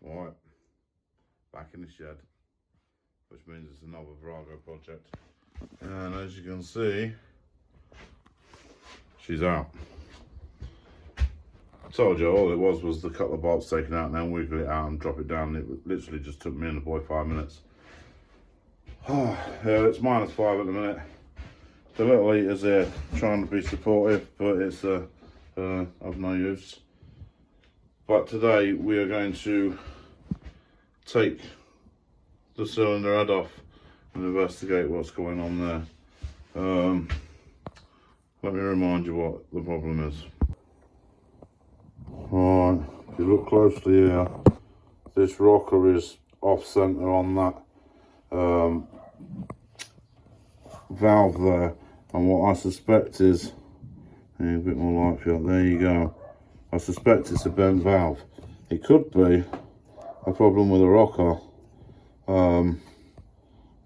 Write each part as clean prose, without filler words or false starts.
Right, back in the shed, which means it's another Virago project. And as you can see, she's out. I told you all it was the couple of bolts taken out and then wiggle it out and drop it down. It literally just took me and the boy 5 minutes. Oh, yeah, it's -5 at the minute. The little heater's here trying to be supportive, but it's of no use. But today we are going to take the cylinder head off and investigate what's going on there. Let me remind you what the problem is. Alright, if you look closely here, this rocker is off centre on that valve there, and what I suspect is, a bit more light for you, there you go. I suspect it's a bent valve. It could be a problem with the rocker,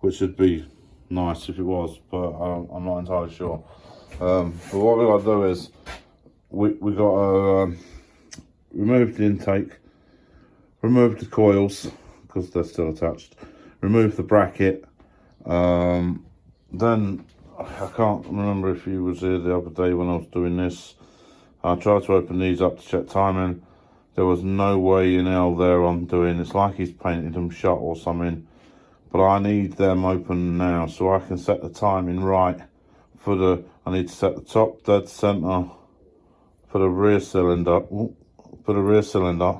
which would be nice if it was, but I'm not entirely sure. But what we got to do is we got to remove the intake, remove the coils because they're still attached, remove the bracket. Then I can't remember if you was here the other day when I was doing this. I tried to open these up to check timing. There was no way in hell there I'm doing. It's like he's painted them shut or something. But I need them open now so I can set the timing right for the. I need to set the top dead center for the rear cylinder. For the rear cylinder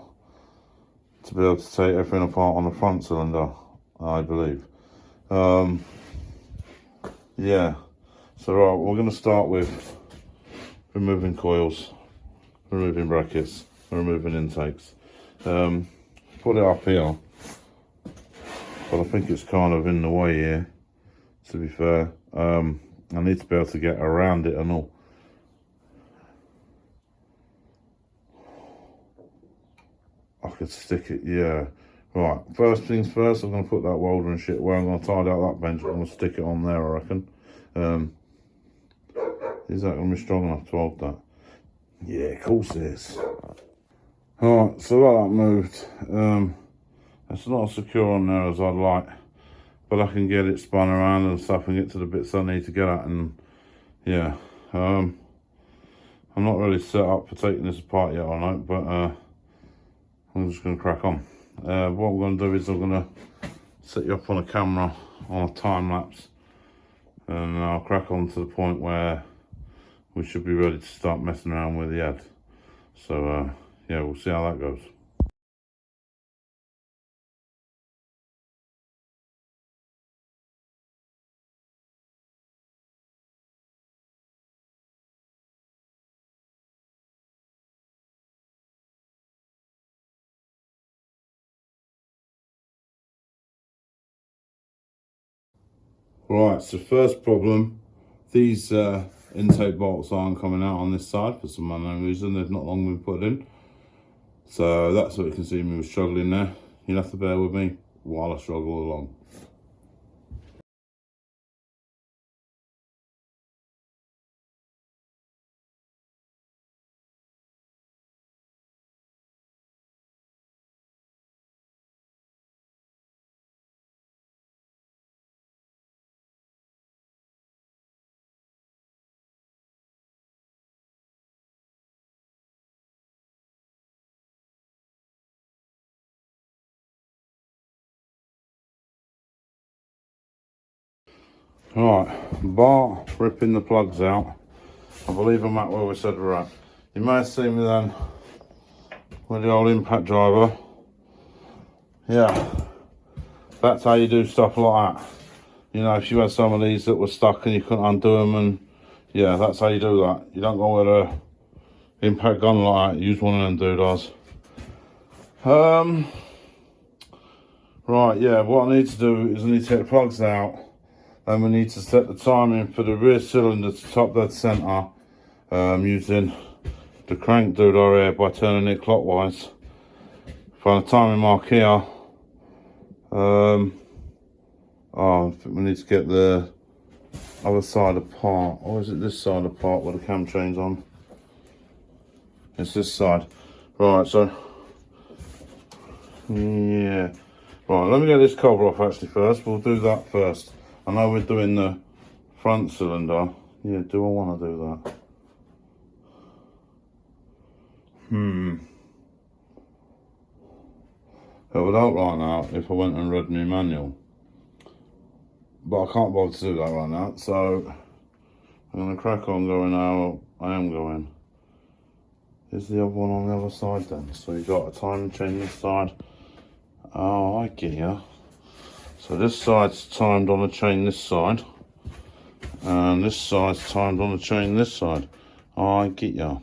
to be able to take everything apart on the front cylinder, I believe. Yeah. So right, we're going to start with removing coils, removing brackets, removing intakes. Put it up here, but I think it's kind of in the way here, to be fair. I need to be able to get around it and all. I could stick it, yeah. Right, first things first, I'm going to put that welder and shit where I'm going to tidy out that bench. I'm going to stick it on there, I reckon. Is that going to be strong enough to hold that? Yeah, of course it is. Alright, so that moved. It's not as secure on there as I'd like, but I can get it spun around and stuff and get to the bits I need to get at, and yeah. I'm not really set up for taking this apart yet, I know, but I'm just going to crack on. What I'm going to do is I'm going to set you up on a camera on a time lapse, and I'll crack on to the point where we should be ready to start messing around with the head. So yeah, we'll see how that goes. Right, so first problem, these intake bolts aren't coming out on this side for some unknown reason. They've not long been put in. So that's what you can see me struggling there. You'll have to bear with me while I struggle along. Right, bar ripping the plugs out. I believe I'm at where we said we're at. You may have seen me then with the old impact driver. Yeah, that's how you do stuff like that. You know, if you had some of these that were stuck and you couldn't undo them, and yeah, that's how you do that. You don't go with a impact gun like that. Use one of them doodahs. Right, yeah, what I need to do is I need to take the plugs out, and we need to set the timing for the rear cylinder to top dead centre, using the crank doodah here by turning it clockwise. Find a timing mark here. Oh, I think we need to get the other side apart, or is it this side apart where the cam chain's on? It's this side. Right, so Yeah. Right, let me get this cover off actually first. We'll do that first. I know we're doing the front cylinder. Yeah, do I want to do that? It would help right now if I went and read my manual. But I can't bother to do that right now, so I'm going to crack on going how I am going. Is the other one on the other side then? So you've got a timing chain this side. Oh, I get you. So this side's timed on a chain this side. And this side's timed on a chain this side. Oh, I get you.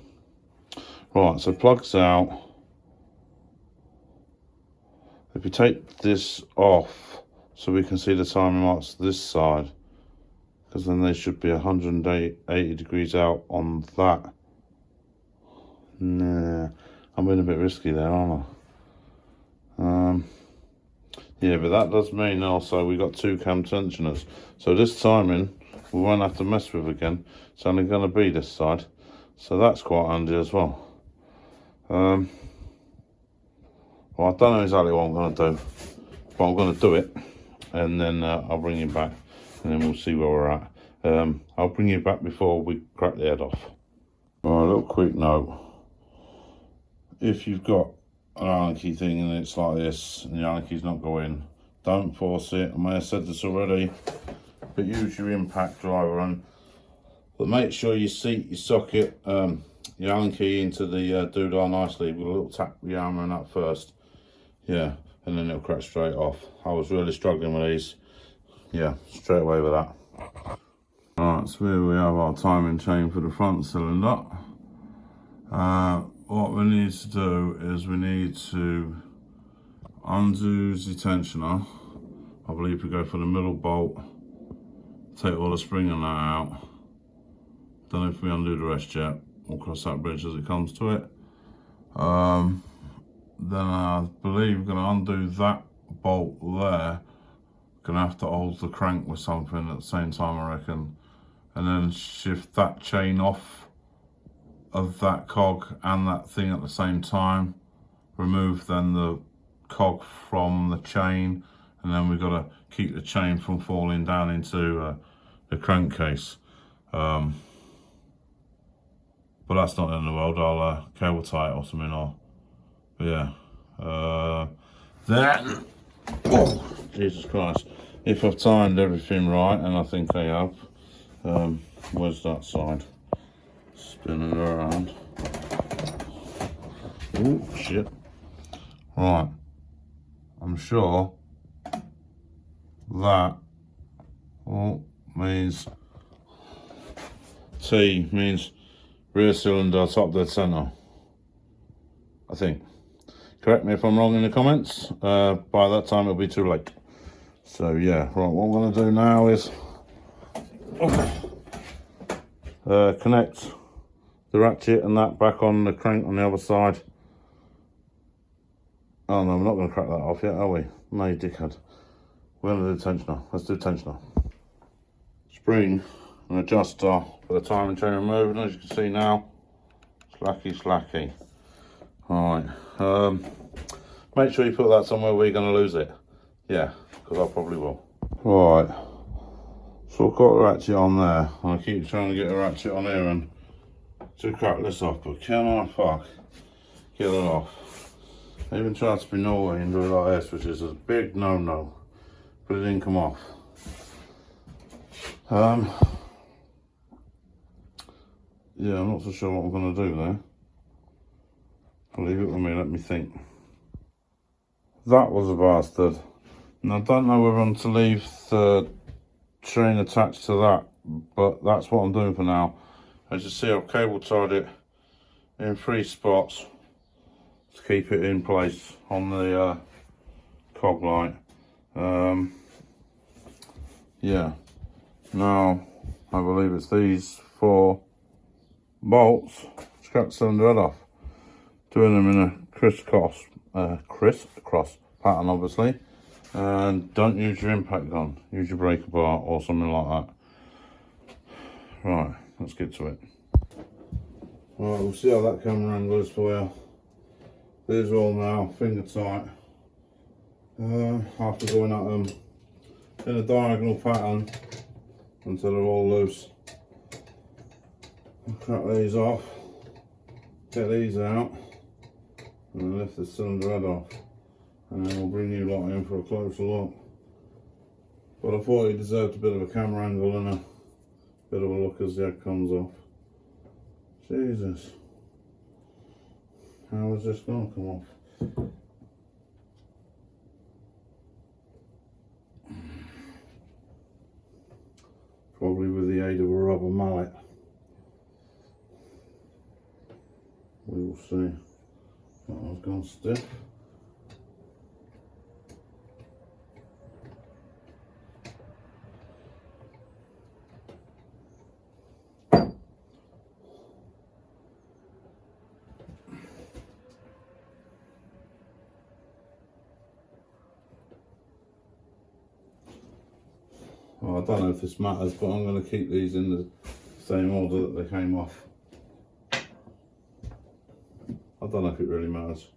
Right, so plugs out. If you take this off so we can see the timing marks this side, because then they should be 180 degrees out on that. Nah, I'm being a bit risky there, aren't I? Yeah, but that does mean also we got 2 cam tensioners. So this timing we won't have to mess with again. It's only going to be this side. So that's quite handy as well. Well, I don't know exactly what I'm going to do, but I'm going to do it. And then I'll bring you back and then we'll see where we're at. I'll bring you back before we crack the head off. Right, a little quick note. If you've got an Allen key thing and it's like this and the Allen key's not going, don't force it. I may have said this already, but use your impact driver but make sure you seat your socket, your Allen key into the doodah nicely with a little tap with your hammer on that first. Yeah, and then it'll crack straight off. I was really struggling with these. Yeah, straight away with that. Alright, so here we have our timing chain for the front cylinder. What we need to do is we need to undo the tensioner. I believe we go for the middle bolt, take all the spring on that out. Don't know if we undo the rest yet. We'll cross that bridge as it comes to it. Then I believe we're going to undo that bolt there. Going to have to hold the crank with something at the same time, I reckon. And then shift that chain off of that cog and that thing at the same time. Remove then the cog from the chain, and then we've got to keep the chain from falling down into the crankcase. But that's not in the world. I'll cable tie it or something. But yeah. Then, oh Jesus Christ! If I've timed everything right, and I think I have. Where's that side? Spin it around. Oh shit! Right, I'm sure that means T means rear cylinder, top dead center. I think. Correct me if I'm wrong in the comments. By that time it'll be too late. So yeah, right. What I'm going to do now is connect the ratchet and that back on the crank on the other side. Oh no, we're not going to crack that off yet, are we? No, you dickhead. We're going to do tensioner. Let's do tensioner. Spring and adjuster for the timing chain removal. As you can see now, slacky. Alright. Make sure you put that somewhere where you're going to lose it. Yeah, because I probably will. Right. So I've got the ratchet on there. I keep trying to get a ratchet on here and to crack this off, but can I get it off? I even tried to be naughty and do it like this, which is a big no-no, but it didn't come off. Yeah, I'm not so sure what I'm going to do there. Leave it with me, let me think. That was a bastard. And I don't know whether I'm to leave the chain attached to that, but that's what I'm doing for now. As you see, I've cable tied it in 3 spots to keep it in place on the cog light. Yeah, now I believe it's these 4 bolts to crack the cylinder head off. Doing them in a crisscross pattern, obviously. And don't use your impact gun, use your breaker bar or something like that. Right, let's get to it. Right, we'll see how that camera angle is for you. These are all now finger tight. after going at them in a diagonal pattern until they're all loose. I'll crack these off, get these out, and then lift the cylinder head off, and then we'll bring you lot in for a closer look. But I thought he deserved a bit of a camera angle and a bit of a look as the head comes off. Jesus, how is this going to come off? Probably with the aid of a rubber mallet. We will see. That one's gone stiff. Well, I don't know if this matters, but I'm going to keep these in the same order that they came off. I don't know if it really matters.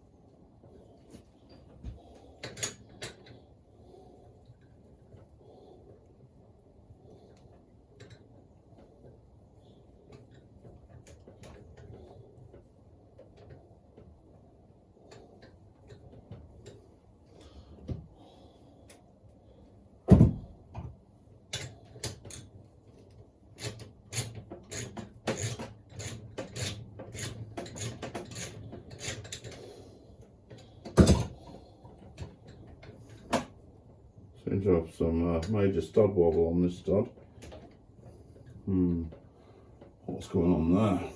Seems to have some major stud wobble on this stud. What's going on there?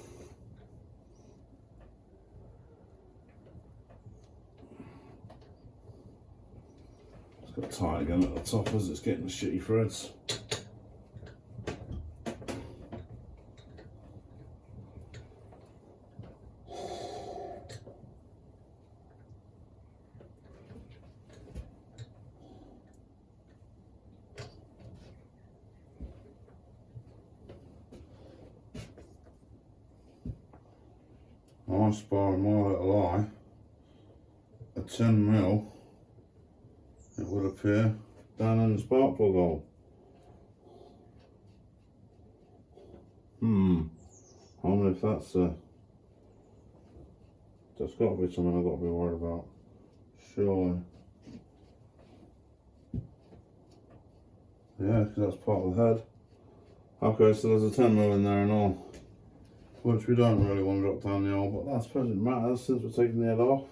It's got tight again at the top as it's getting the shitty threads. I spy my little eye, a 10mm, it would appear, down in the spark plug hole. I wonder if that's got to be something I've got to be worried about, surely. Yeah, because that's part of the head. Okay, so there's a 10mm in there and all, which we don't really want to drop down the hole, but that doesn't matter since we're taking the head off.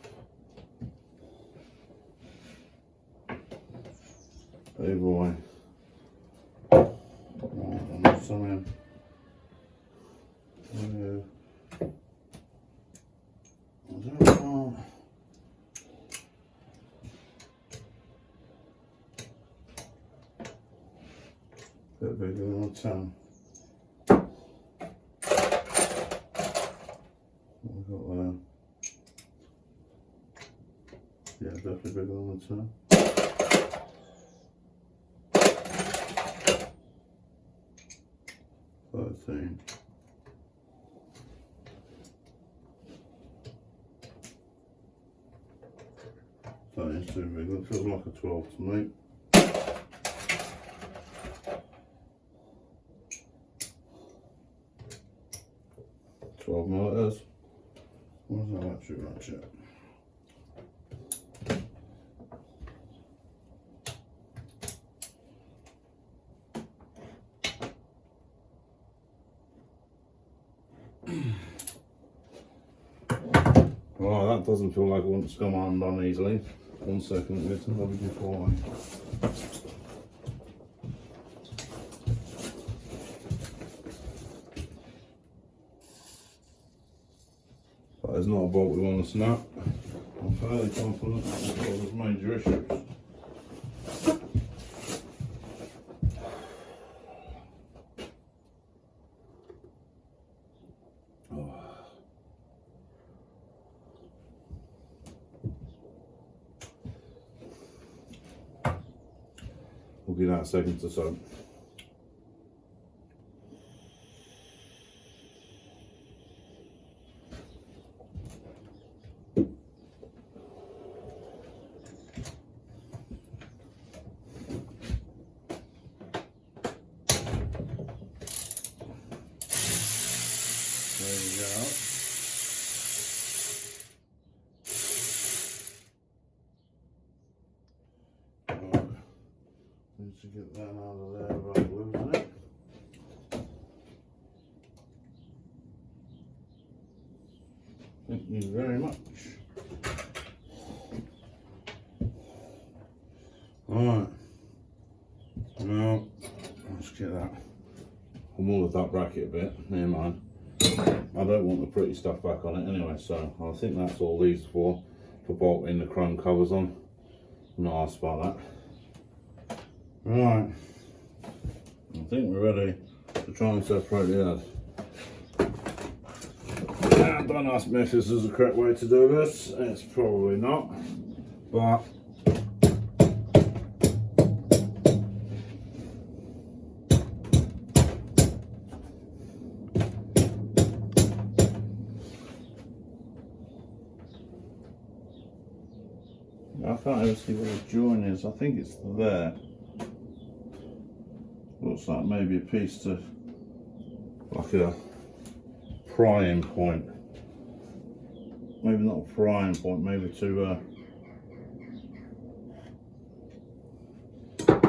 Hey boy. Right, some in. I don't know. Bit bigger than a 10. What have we got there? Yeah, definitely bigger than a 10. That is too big, that feels like a 12 to me. $12mm it is. Where's that electric ratchet? Well, that doesn't feel like it wants to come undone easily. 1 second, it's another before That is not a bolt we want to snap. I'm fairly confident that will cause major issues. We'll give that a second or so. need to get that out of there without losing it. Thank you very much. Alright, now let's get that. I'll move that bracket a bit, never mind. I don't want the pretty stuff back on it anyway, so I think that's all these for bolting the chrome covers on. I'm not asked about that. Right, I think we're ready to try and separate the head. Don't ask me if this is the correct way to do this, it's probably not, but I can't even see where the join is. I think it's there. Looks like maybe a piece to, like a prying point. Maybe not a prying point, maybe to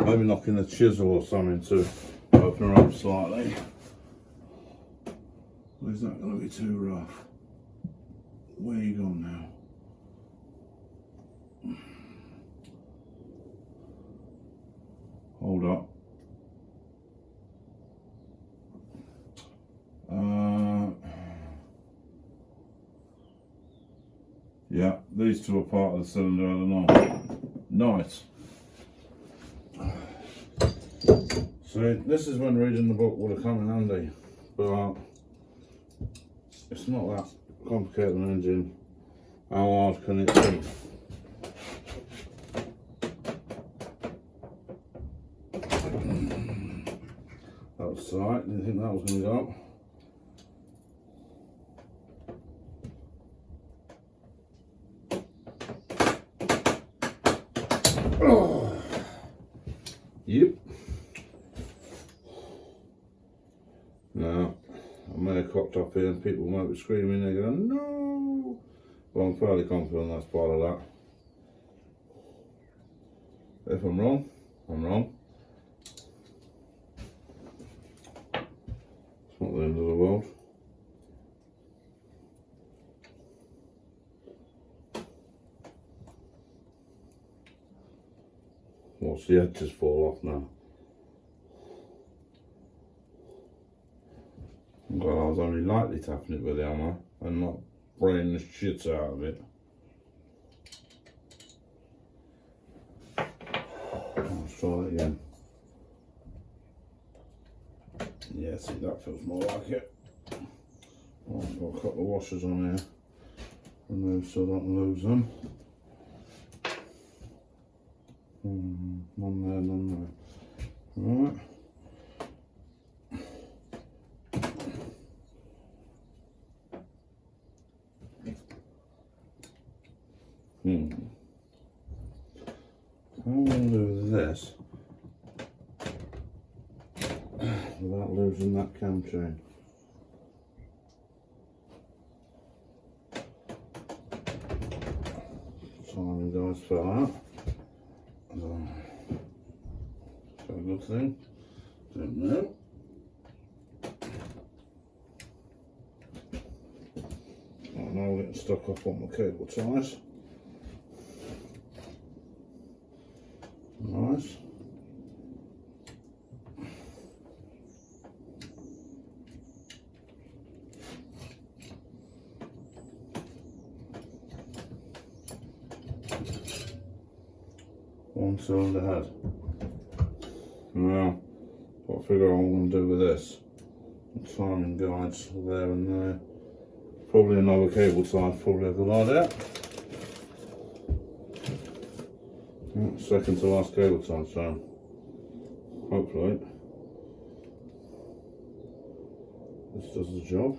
maybe knocking a chisel or something to open her up slightly. Or is that going to be too rough? Where you gone now? Hold up. Yeah, these two are part of the cylinder, I don't know. Nice. So this is when reading the book would have come in handy, but it's not that complicated an engine. How hard can it be? That was tight, didn't think that was going to go up. Oh. Yep. Now, I may have cocked up here and people might be screaming, they're going, no! But I'm fairly confident that's part of that. If I'm wrong, I'm wrong. It's not the end of the world. Watch the edges fall off now. Well, I was only lightly tapping it with the hammer and not spraying the shit out of it. Let's try that again. Yeah, see, that feels more like it. Oh, I've got a couple of washers on here. Remove so I don't lose them. None there, none there. Right. I'm going to do this without losing that cam chain. Sorry guys for that. So a good thing. Don't know. I'm now getting stuck up on my cable ties. Nice. One cylinder head. Now, what I figure I'm going to do with this, timing guides there and there. Probably another cable tie, probably a good idea. Second to last cable tie, so hopefully this does the job.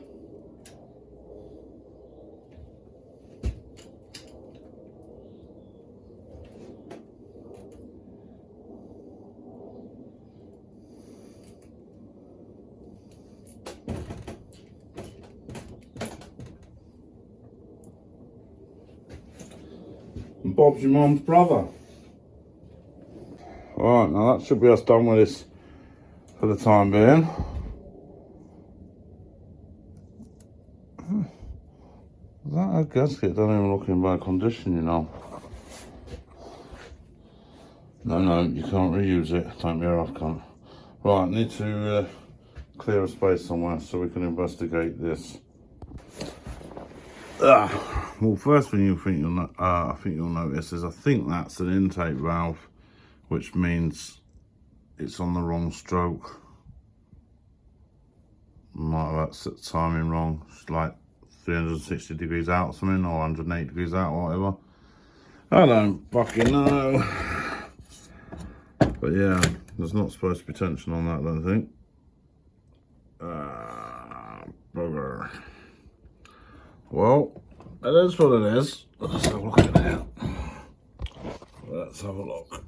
And Bob's your mum's brother. Alright, now that should be us done with this for the time being. That gasket doesn't even look in bad condition, you know. No, you can't reuse it. Take me off, cunt. Right, need to clear a space somewhere so we can investigate this. Well, first thing I think you'll notice is I think that's an intake valve, which means it's on the wrong stroke. Might have set the timing wrong. It's like 360 degrees out or something, or 180 degrees out or whatever. I don't fucking know. But yeah, there's not supposed to be tension on that, I don't think. Bugger. Well, it is what it is. Let's have a look at it. Let's have a look.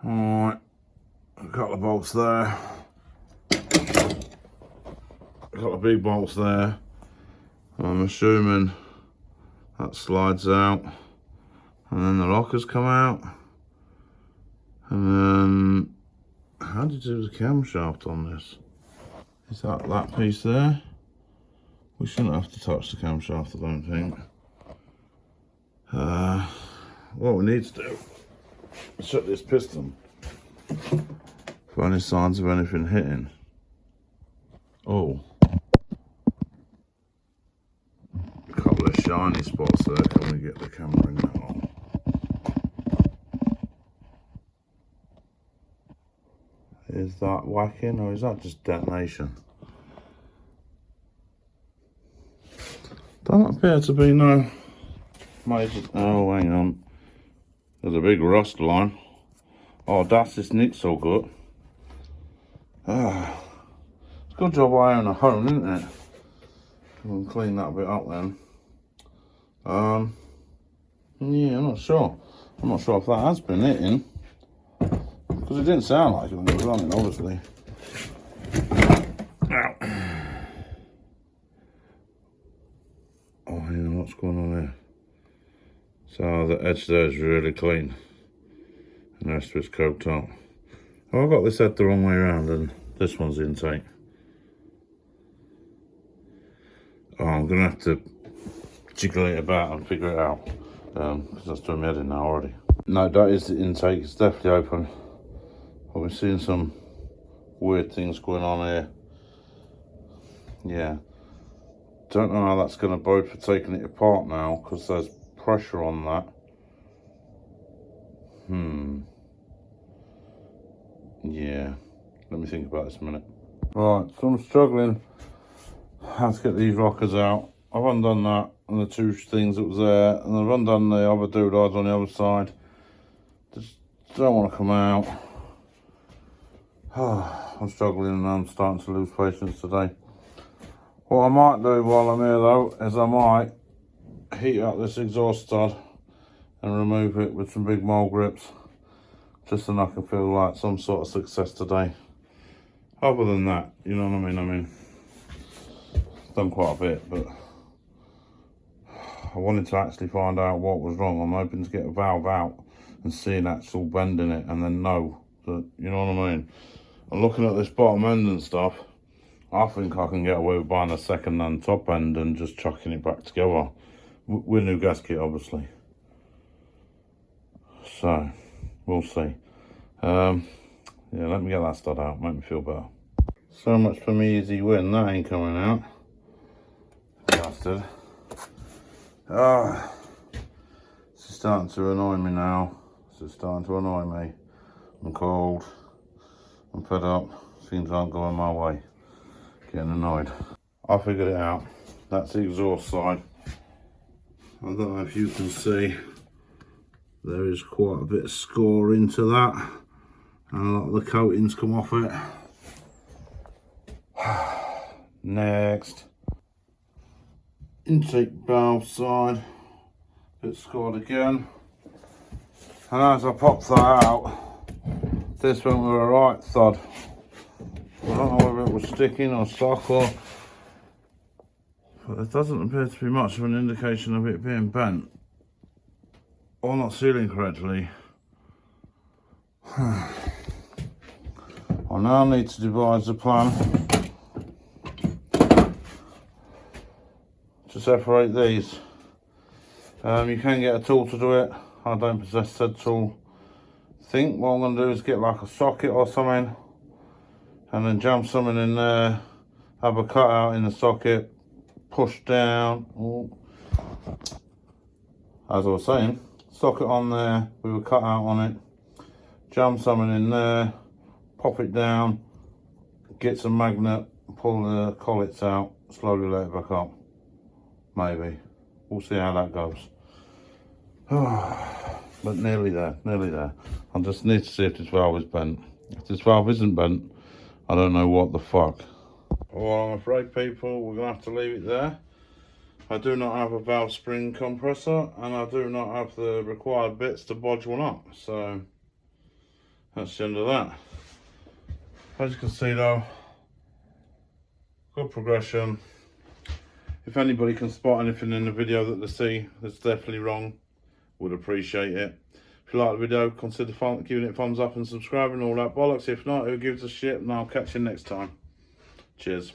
Alright, a couple of bolts there. A couple of big bolts there. I'm assuming that slides out. And then the lockers come out. And then, how did you do the camshaft on this? Is that piece there? We shouldn't have to touch the camshaft, I don't think. What we need to do is shut this piston for any signs of anything hitting. Oh. A couple of shiny spots there. Can we get the camera in that one? Is that whacking or is that just detonation? Doesn't appear to be no major. Oh, hang on. There's a big rust line. Oh, that's this nick's so good. It's a good job I own a home, isn't it? We'll clean that bit up then. Yeah, I'm not sure. I'm not sure if that has been hitting. Because it didn't sound like it when it was running, obviously. Ow. Oh, hang on, what's going on there? So the edge there is really clean. And the rest of it's coked up. Oh, I got this head the wrong way around and this one's the intake. Oh, I'm going to have to jiggle it about and figure it out. Because that's doing my head in now already. No, that is the intake, it's definitely open. I've been seeing some weird things going on here. Yeah. Don't know how that's going to bode for taking it apart now, because there's pressure on that. Yeah. Let me think about this a minute. Right, so I'm struggling how to get these rockers out. I've undone that and the two things that was there, and I've undone the other doodads on the other side. Just don't want to come out. I'm struggling and I'm starting to lose patience today. What I might do while I'm here though is I might heat up this exhaust stud and remove it with some big mole grips, just so I can feel like some sort of success today. Other than that, you know what I mean? Done quite a bit, but I wanted to actually find out what was wrong. I'm hoping to get a valve out and see an actual bend in it and then know that, you know what I mean? And looking at this bottom end and stuff, I think I can get away with buying a second hand top end and just chucking it back together. With new gasket, obviously. So, we'll see. Yeah, let me get that stud out, make me feel better. So much for me easy win, that ain't coming out. Bastard. This is starting to annoy me now. This is starting to annoy me. I'm cold. I'm fed up. Things aren't going my way. Getting annoyed. I figured it out. That's the exhaust side. I don't know if you can see. There is quite a bit of score into that. And a lot of the coatings come off it. Next. Intake valve side. Bit scored again. And as I popped that out, this went with a right thud. I don't know whether it was sticking or stuck or... But there doesn't appear to be much of an indication of it being bent. or not sealing correctly. I now need to devise a plan to separate these. You can get a tool to do it. I don't possess said tool. I think what I'm going to do is get like a socket or something and then jam something in there, have a cutout in the socket, push down. Ooh. As I was saying, socket on there with a cutout on it, jam something in there, pop it down, get some magnet, pull the collets out, slowly let it back up. Maybe. We'll see how that goes. But nearly there, nearly there. I just need to see if this valve is bent. If this valve isn't bent, I don't know what the fuck. Well, I'm afraid, people, we're going to have to leave it there. I do not have a valve spring compressor, and I do not have the required bits to bodge one up. So, that's the end of that. As you can see though, good progression. If anybody can spot anything in the video that they see that's definitely wrong, would appreciate it. If you like the video, consider giving it a thumbs up and subscribing, all that bollocks. If not, who gives a shit, and I'll catch you next time. Cheers.